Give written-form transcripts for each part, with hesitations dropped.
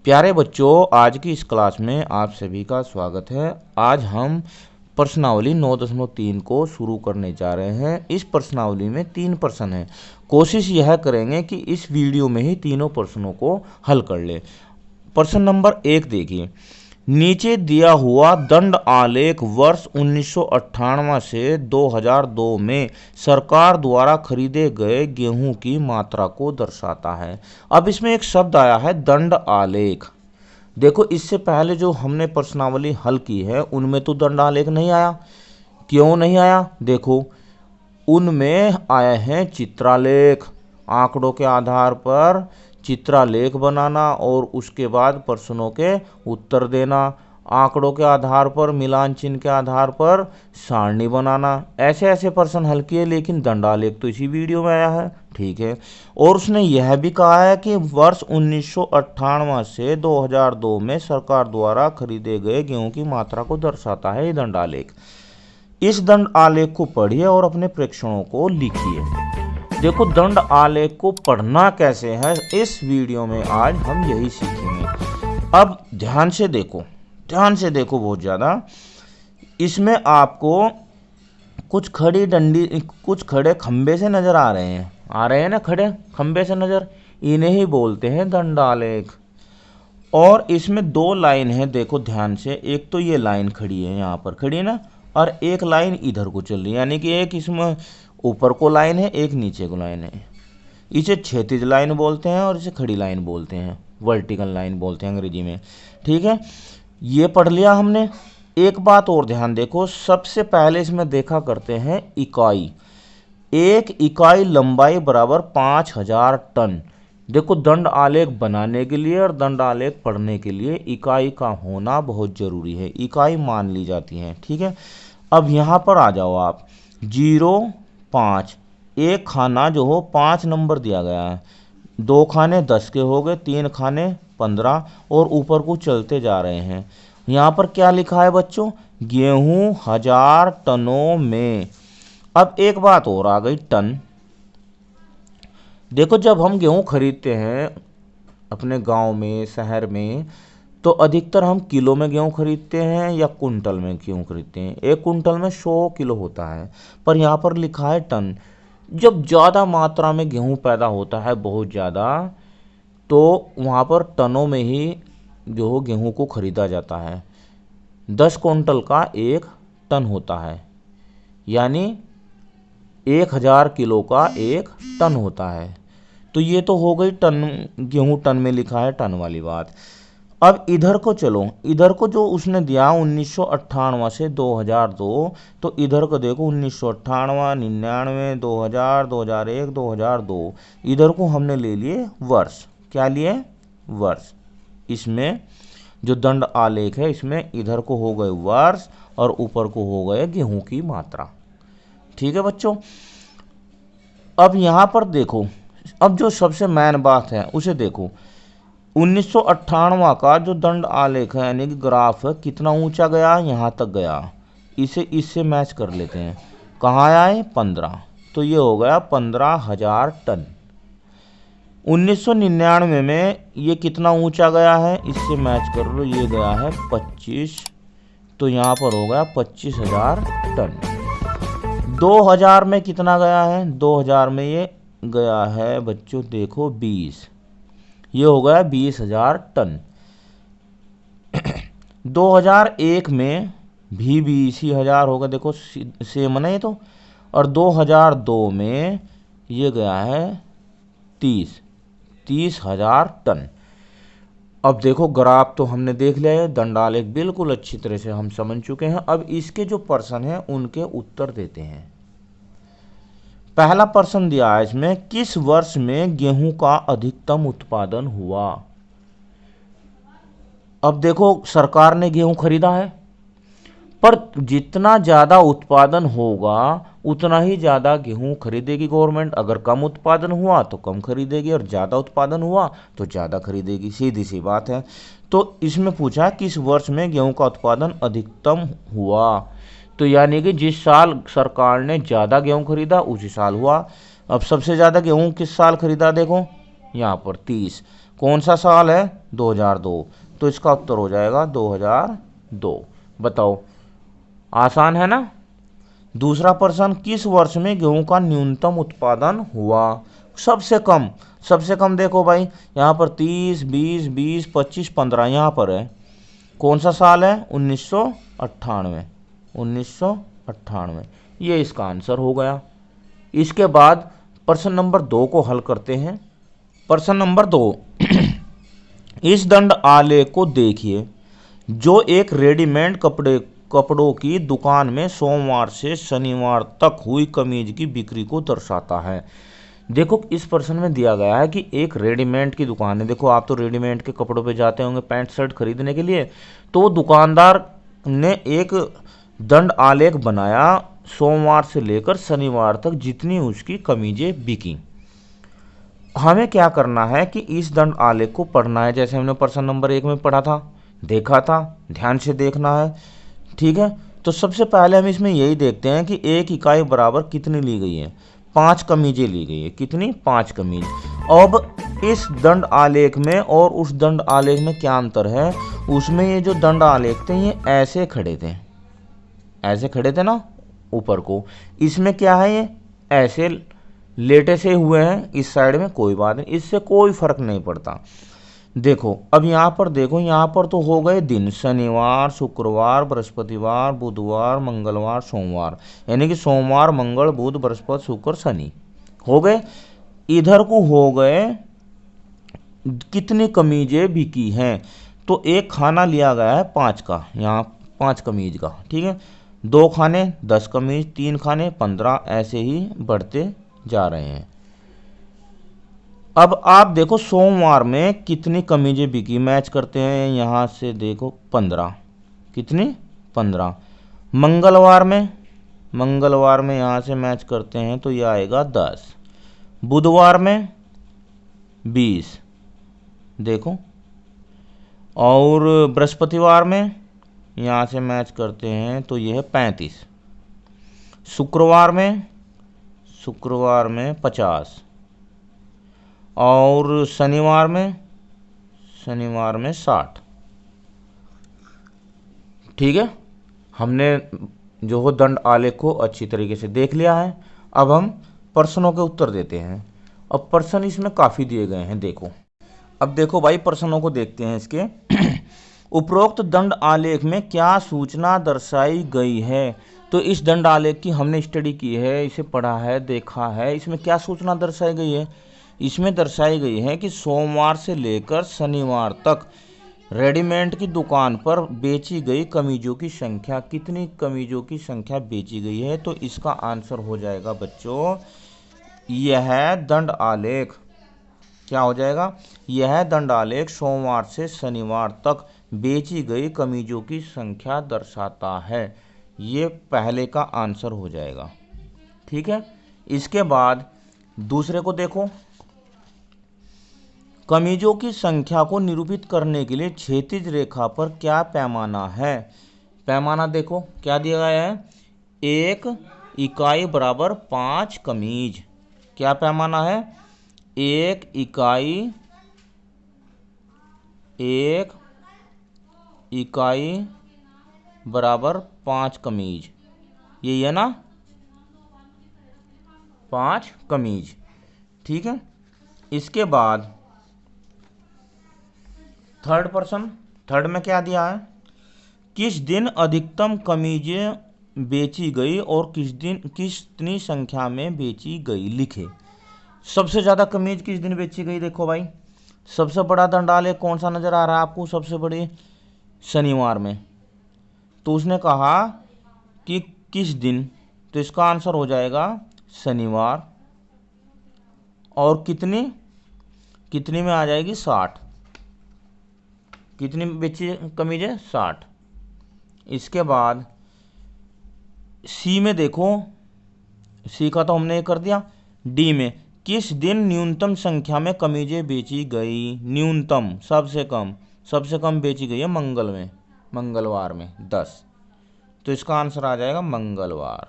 प्यारे बच्चों, आज की इस क्लास में आप सभी का स्वागत है। आज हम प्रश्नावली 9.3 को शुरू करने जा रहे हैं। इस प्रश्नावली में 3 प्रश्न हैं। कोशिश यह करेंगे कि इस वीडियो में ही तीनों प्रश्नों को हल कर ले। प्रश्न नंबर 1 देखिए, नीचे दिया हुआ दंड आलेख वर्ष 1998 से 2002 में सरकार द्वारा खरीदे गए गेहूं की मात्रा को दर्शाता है। अब इसमें एक शब्द आया है दंड आलेख। देखो, इससे पहले जो हमने प्रश्नावली हल की है उनमें तो दंड आलेख नहीं आया। क्यों नहीं आया? देखो, उनमें आए हैं चित्रालेख। आंकड़ों के आधार पर चित्रालेख बनाना और उसके बाद प्रश्नों के उत्तर देना। आंकड़ों के आधार पर, मिलान चिन्ह के आधार पर सारणी बनाना। ऐसे ऐसे प्रश्न हल किए, लेकिन दंडालेख तो इसी वीडियो में आया है। ठीक है। और उसने यह भी कहा है कि वर्ष 1998 से 2002 में सरकार द्वारा खरीदे गए गेहूं की मात्रा को दर्शाता है ये दंडालेख। इस दंड आलेख को पढ़िए और अपने प्रेक्षणों को लिखिए। देखो, दंड आलेख को पढ़ना कैसे है इस वीडियो में आज हम यही सीखेंगे। अब ध्यान से देखो बहुत ज़्यादा। इसमें आपको कुछ खड़ी डंडी, कुछ खड़े खंबे से नज़र आ रहे हैं ना, खड़े खंबे से नज़र, इन्हें ही बोलते हैं दंड आलेख। और इसमें 2 लाइन है, देखो ध्यान से। एक तो ये लाइन खड़ी है, यहाँ पर खड़ी है ना, और एक लाइन इधर को चल रही है, यानी कि एक इसमें ऊपर को लाइन है, एक नीचे को लाइन है। इसे क्षैतिज लाइन बोलते हैं और इसे खड़ी लाइन बोलते हैं, वर्टिकल लाइन बोलते हैं अंग्रेजी में। ठीक है, ये पढ़ लिया हमने। एक बात और ध्यान देखो, सबसे पहले इसमें देखा करते हैं इकाई। 1 इकाई लंबाई बराबर 5000 टन। देखो, दंड आलेख बनाने के लिए और दंड आलेख पढ़ने के लिए इकाई का होना बहुत जरूरी है। इकाई मान ली जाती है। ठीक है। अब यहाँ पर आ जाओ आप। 0.5, एक खाना जो हो 5 नंबर दिया गया है। 2 खाने 10 के हो गए, 3 खाने 15, और ऊपर को चलते जा रहे हैं। यहाँ पर क्या लिखा है बच्चों? गेहूं 1000 टनों में। अब एक बात और आ गई, टन। देखो, जब हम गेहूं खरीदते हैं अपने गांव में, शहर में, तो अधिकतर हम किलो में गेहूं खरीदते हैं या कुंटल में गेहूं खरीदते हैं। एक कुंटल में 100 किलो होता है, पर यहाँ पर लिखा है टन। जब ज़्यादा मात्रा में गेहूं पैदा होता है, बहुत ज़्यादा, तो वहाँ पर टनों में ही जो हो गेहूं को खरीदा जाता है। 10 कुंटल का 1 टन होता है, यानी 1000 किलो का 1 टन होता है। तो ये तो हो गई टन, गेहूं टन में लिखा है, टन वाली बात। अब इधर को चलो। इधर को जो उसने दिया 1998 से 2002, तो इधर को देखो 1998, 99, 2000, 2001, 2002। इधर को हमने ले लिए वर्ष। क्या लिए? वर्ष। इसमें जो दंड आलेख है, इसमें इधर को हो गए वर्ष और ऊपर को हो गए गेहूं की मात्रा। ठीक है बच्चों। अब यहाँ पर देखो, अब जो सबसे मेन बात है उसे देखो। 1998 का जो दंड आलेख है, यानी कि ग्राफ, कितना ऊंचा गया? यहाँ तक गया। इसे इससे मैच कर लेते हैं। कहाँ आए? 15। तो ये हो गया 15,000 टन। 1999 में ये कितना ऊंचा गया है? इससे मैच कर लो, ये गया है 25। तो यहाँ पर हो गया 25,000 टन। 2000 में कितना गया है? 2000 में ये गया है बच्चों, देखो 20। ये हो गया 20,000 टन। 2001 में भी 20,000 होगा, देखो सेम है ये तो। और 2002 में ये गया है 30,000 टन। अब देखो, ग्राफ तो हमने देख लिया है, दंडालेख बिल्कुल अच्छी तरह से हम समझ चुके हैं। अब इसके जो प्रश्न हैं उनके उत्तर देते हैं। पहला प्रश्न दिया है इसमें, किस वर्ष में गेहूं का अधिकतम उत्पादन हुआ? अब देखो, सरकार ने गेहूं खरीदा है, पर जितना ज़्यादा उत्पादन होगा उतना ही ज़्यादा गेहूं खरीदेगी गवर्नमेंट। अगर कम उत्पादन हुआ तो कम खरीदेगी, और ज़्यादा उत्पादन हुआ तो ज़्यादा खरीदेगी। सीधी सी बात है। तो इसमें पूछा किस वर्ष में गेहूं का उत्पादन अधिकतम हुआ, तो यानी कि जिस साल सरकार ने ज़्यादा गेहूं खरीदा उसी साल हुआ। अब सबसे ज़्यादा गेहूं किस साल खरीदा? देखो यहाँ पर 30। कौन सा साल है? 2002। तो इसका उत्तर हो जाएगा 2002। बताओ, आसान है ना। दूसरा प्रश्न, किस वर्ष में गेहूं का न्यूनतम उत्पादन हुआ? सबसे कम, सबसे कम देखो भाई, यहाँ पर 30, 20, 20, 25, 15 यहाँ पर है। कौन सा साल है? 1998। 1998, ये इसका आंसर हो गया। इसके बाद प्रश्न नंबर 2 को हल करते हैं। प्रश्न नंबर 2, इस दंड आलेख को देखिए जो एक रेडीमेड कपड़ों की दुकान में सोमवार से शनिवार तक हुई कमीज की बिक्री को दर्शाता है। देखो, इस प्रश्न में दिया गया है कि एक रेडीमेड की दुकान है। देखो, आप तो रेडीमेड के कपड़ों पे जाते होंगे पैंट शर्ट खरीदने के लिए, तो दुकानदार ने एक दंड आलेख बनाया सोमवार से लेकर शनिवार तक जितनी उसकी कमीजें बिकी। हमें क्या करना है कि इस दंड आलेख को पढ़ना है, जैसे हमने प्रश्न नंबर 1 में पढ़ा था, देखा था, ध्यान से देखना है। ठीक है, तो सबसे पहले हम इसमें यही देखते हैं कि एक इकाई बराबर कितनी ली गई है? 5 कमीजें ली गई है। कितनी? 5 कमीज। अब इस दंड आलेख में और उस दंड आलेख में क्या अंतर है? उसमें ये जो दंड आलेख थे ये ऐसे खड़े थे, ऐसे खड़े थे ना ऊपर को। इसमें क्या है? ये ऐसे लेटे से हुए हैं इस साइड में, कोई बात नहीं, इससे कोई फर्क नहीं पड़ता। देखो, अब यहाँ पर देखो, यहाँ पर तो हो गए दिन, शनिवार, शुक्रवार, बृहस्पतिवार, बुधवार, मंगलवार, सोमवार, यानी कि सोमवार, मंगल, बुध, बृहस्पति, शुक्र, शनि हो गए। इधर को हो गए कितनी कमीजें बिकी हैं? तो एक खाना लिया गया है 5 का, यहाँ 5 कमीज का, ठीक है। 2 खाने 10 कमीज, 3 खाने 15, ऐसे ही बढ़ते जा रहे हैं। अब आप देखो सोमवार में कितनी कमीजें बिकी, मैच करते हैं यहाँ से। देखो 15, कितनी? 15। मंगलवार में, मंगलवार में यहाँ से मैच करते हैं तो ये आएगा 10। बुधवार में 20, देखो। और बृहस्पतिवार में यहाँ से मैच करते हैं तो ये है 35। शुक्रवार में, शुक्रवार में 50। और शनिवार में, शनिवार में 60। ठीक है, हमने जो हो दंड आलेख को अच्छी तरीके से देख लिया है। अब हम प्रश्नों के उत्तर देते हैं। अब प्रश्न इसमें काफ़ी दिए गए हैं, देखो। अब देखो भाई, प्रश्नों को देखते हैं इसके। उपरोक्त दंड आलेख में क्या सूचना दर्शाई गई है? तो इस दंड आलेख की हमने स्टडी की है, इसे पढ़ा है, देखा है। इसमें क्या सूचना दर्शाई गई है? इसमें दर्शाई गई है कि सोमवार से लेकर शनिवार तक रेडीमेड की दुकान पर बेची गई कमीजों की संख्या, कितनी कमीजों की संख्या बेची गई है? तो इसका आंसर हो जाएगा बच्चों, यह दंड आलेख क्या हो जाएगा? यह दंड आलेख सोमवार से शनिवार तक बेची गई कमीजों की संख्या दर्शाता है। ये पहले का आंसर हो जाएगा। ठीक है, इसके बाद दूसरे को देखो। कमीजों की संख्या को निरूपित करने के लिए क्षैतिज रेखा पर क्या पैमाना है? पैमाना देखो क्या दिया गया है? 1 इकाई बराबर 5 कमीज। क्या पैमाना है? 1 इकाई बराबर 5 कमीज, यही है ना? 5 कमीज। ठीक है, इसके बाद थर्ड प्रश्न, थर्ड में क्या दिया है? किस दिन अधिकतम कमीजें बेची गई और किस दिन कितनी संख्या में बेची गई, लिखे। सबसे ज़्यादा कमीज किस दिन बेची गई? देखो भाई, सबसे बड़ा दंड आलेख कौन सा नज़र आ रहा है आपको? सबसे बड़ी शनिवार में। तो उसने कहा कि किस दिन, तो इसका आंसर हो जाएगा शनिवार। और कितनी, कितनी में आ जाएगी? 60। कितनी बेची कमीजें? 60। इसके बाद सी में देखो, सी का तो हमने ये कर दिया। डी में, किस दिन न्यूनतम संख्या में कमीजें बेची गई? न्यूनतम, सबसे कम बेची गई है मंगल में, मंगलवार में 10। तो इसका आंसर आ जाएगा मंगलवार।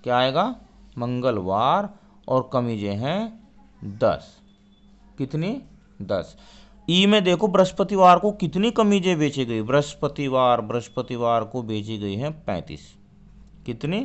क्या आएगा? मंगलवार। और कमीजें हैं 10। कितनी? 10। ई में देखो बृहस्पतिवार को कितनी कमीजें बेची गई, बृहस्पतिवार को बेची गई हैं 35। कितनी?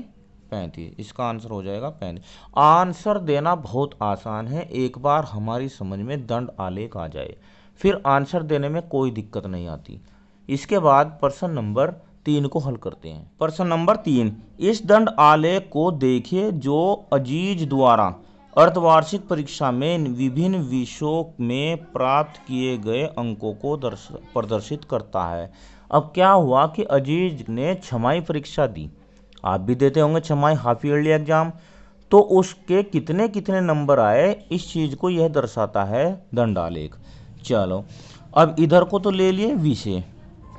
35। इसका आंसर हो जाएगा 35। आंसर देना बहुत आसान है, एक बार हमारी समझ में दंड आलेख आ जाए फिर आंसर देने में कोई दिक्कत नहीं आती। इसके बाद प्रश्न नंबर 3 को हल करते हैं। प्रश्न नंबर 3, इस दंड आलेख को देखिए जो अजीज द्वारा अर्धवार्षिक परीक्षा में विभिन्न विषयों में प्राप्त किए गए अंकों को प्रदर्शित करता है। अब क्या हुआ कि अजीज ने छमाही परीक्षा दी, आप भी देते होंगे छमाही हाफ ईयरली एग्जाम, तो उसके कितने कितने नंबर आए इस चीज़ को यह दर्शाता है दंड आलेख। चलो अब इधर को तो ले लिए विषय,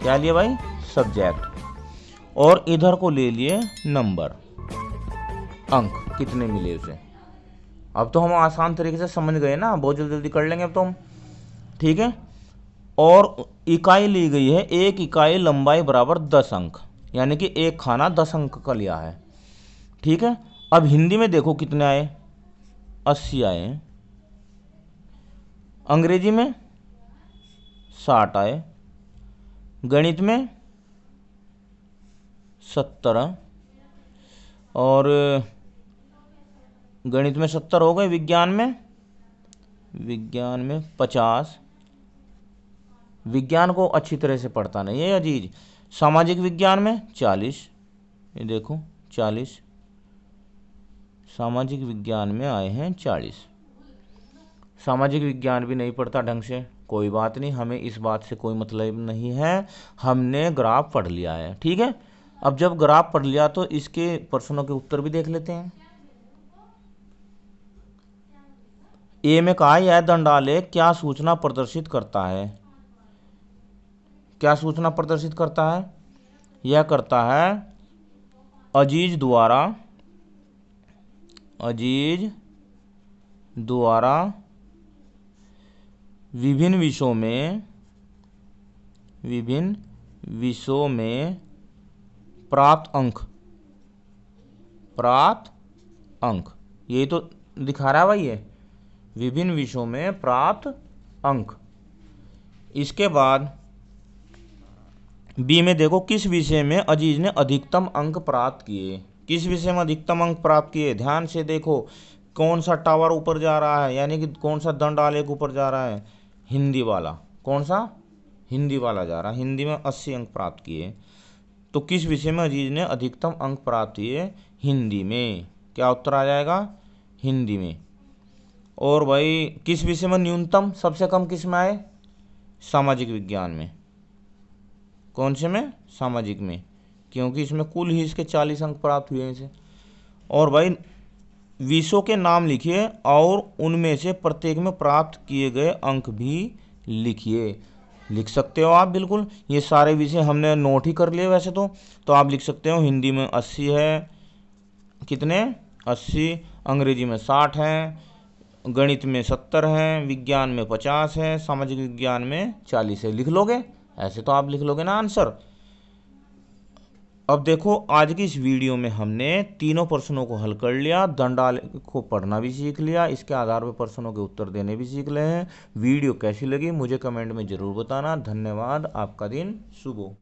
क्या लिए भाई? सब्जेक्ट, और इधर को ले लिए नंबर, अंक कितने मिले उसे। अब तो हम आसान तरीके से समझ गए ना, बहुत जल्दी जल्दी कर लेंगे अब तो हम, ठीक है। और इकाई ली गई है, एक इकाई लंबाई बराबर 10 अंक, यानी कि एक खाना 10 अंक का लिया है, ठीक है। अब हिंदी में देखो कितने आए, 80 आए, अंग्रेजी में 60 आए, गणित में 70, और गणित में 70 हो गए, विज्ञान में 50। विज्ञान को अच्छी तरह से पढ़ता नहीं है अजीज। सामाजिक विज्ञान में 40, ये देखो 40, सामाजिक विज्ञान में आए हैं 40। सामाजिक विज्ञान भी नहीं पढ़ता ढंग से, कोई बात नहीं, हमें इस बात से कोई मतलब नहीं है, हमने ग्राफ पढ़ लिया है, ठीक है। अब जब ग्राफ पढ़ लिया तो इसके प्रश्नों के उत्तर भी देख लेते हैं। ए में कहा यह दंड आलेख क्या सूचना प्रदर्शित करता है? क्या सूचना प्रदर्शित करता है? यह करता है अजीज द्वारा विभिन्न विषयों में प्राप्त अंक, यही तो दिखा रहा है भाई, ये विभिन्न विषयों में प्राप्त अंक। इसके बाद बी में देखो किस विषय में अजीज ने अधिकतम अंक प्राप्त किए, किस विषय में अधिकतम अंक प्राप्त किए, ध्यान से देखो कौन सा टावर ऊपर जा रहा है, यानी कि कौन सा दंड आलेख ऊपर जा रहा है, हिंदी वाला। कौन सा? हिंदी वाला जा रहा है, हिंदी में 80 अंक प्राप्त किए। तो किस विषय में अजीज ने अधिकतम अंक प्राप्त किए? हिंदी में। क्या उत्तर आ जाएगा? हिंदी में। और भाई किस विषय में न्यूनतम, सबसे कम किस में आए? सामाजिक विज्ञान में। कौन से में? सामाजिक में, क्योंकि इसमें कुल ही इसके 40 अंक प्राप्त हुए हैं इसे। और भाई विषयों के नाम लिखिए और उनमें से प्रत्येक में प्राप्त किए गए अंक भी लिखिए। लिख सकते हो आप बिल्कुल, ये सारे विषय हमने नोट ही कर लिए वैसे तो आप लिख सकते हो। हिंदी में 80 है, कितने? 80, अंग्रेजी में 60 है, गणित में 70 है, विज्ञान में 50 है, सामाजिक विज्ञान में 40 है। लिख लोगे? ऐसे तो आप लिख लोगे ना आंसर। अब देखो आज की इस वीडियो में हमने तीनों प्रश्नों को हल कर लिया, दंड आलेख को पढ़ना भी सीख लिया, इसके आधार पर प्रश्नों के उत्तर देने भी सीख ले हैं। वीडियो कैसी लगी मुझे कमेंट में ज़रूर बताना। धन्यवाद, आपका दिन शुभ हो।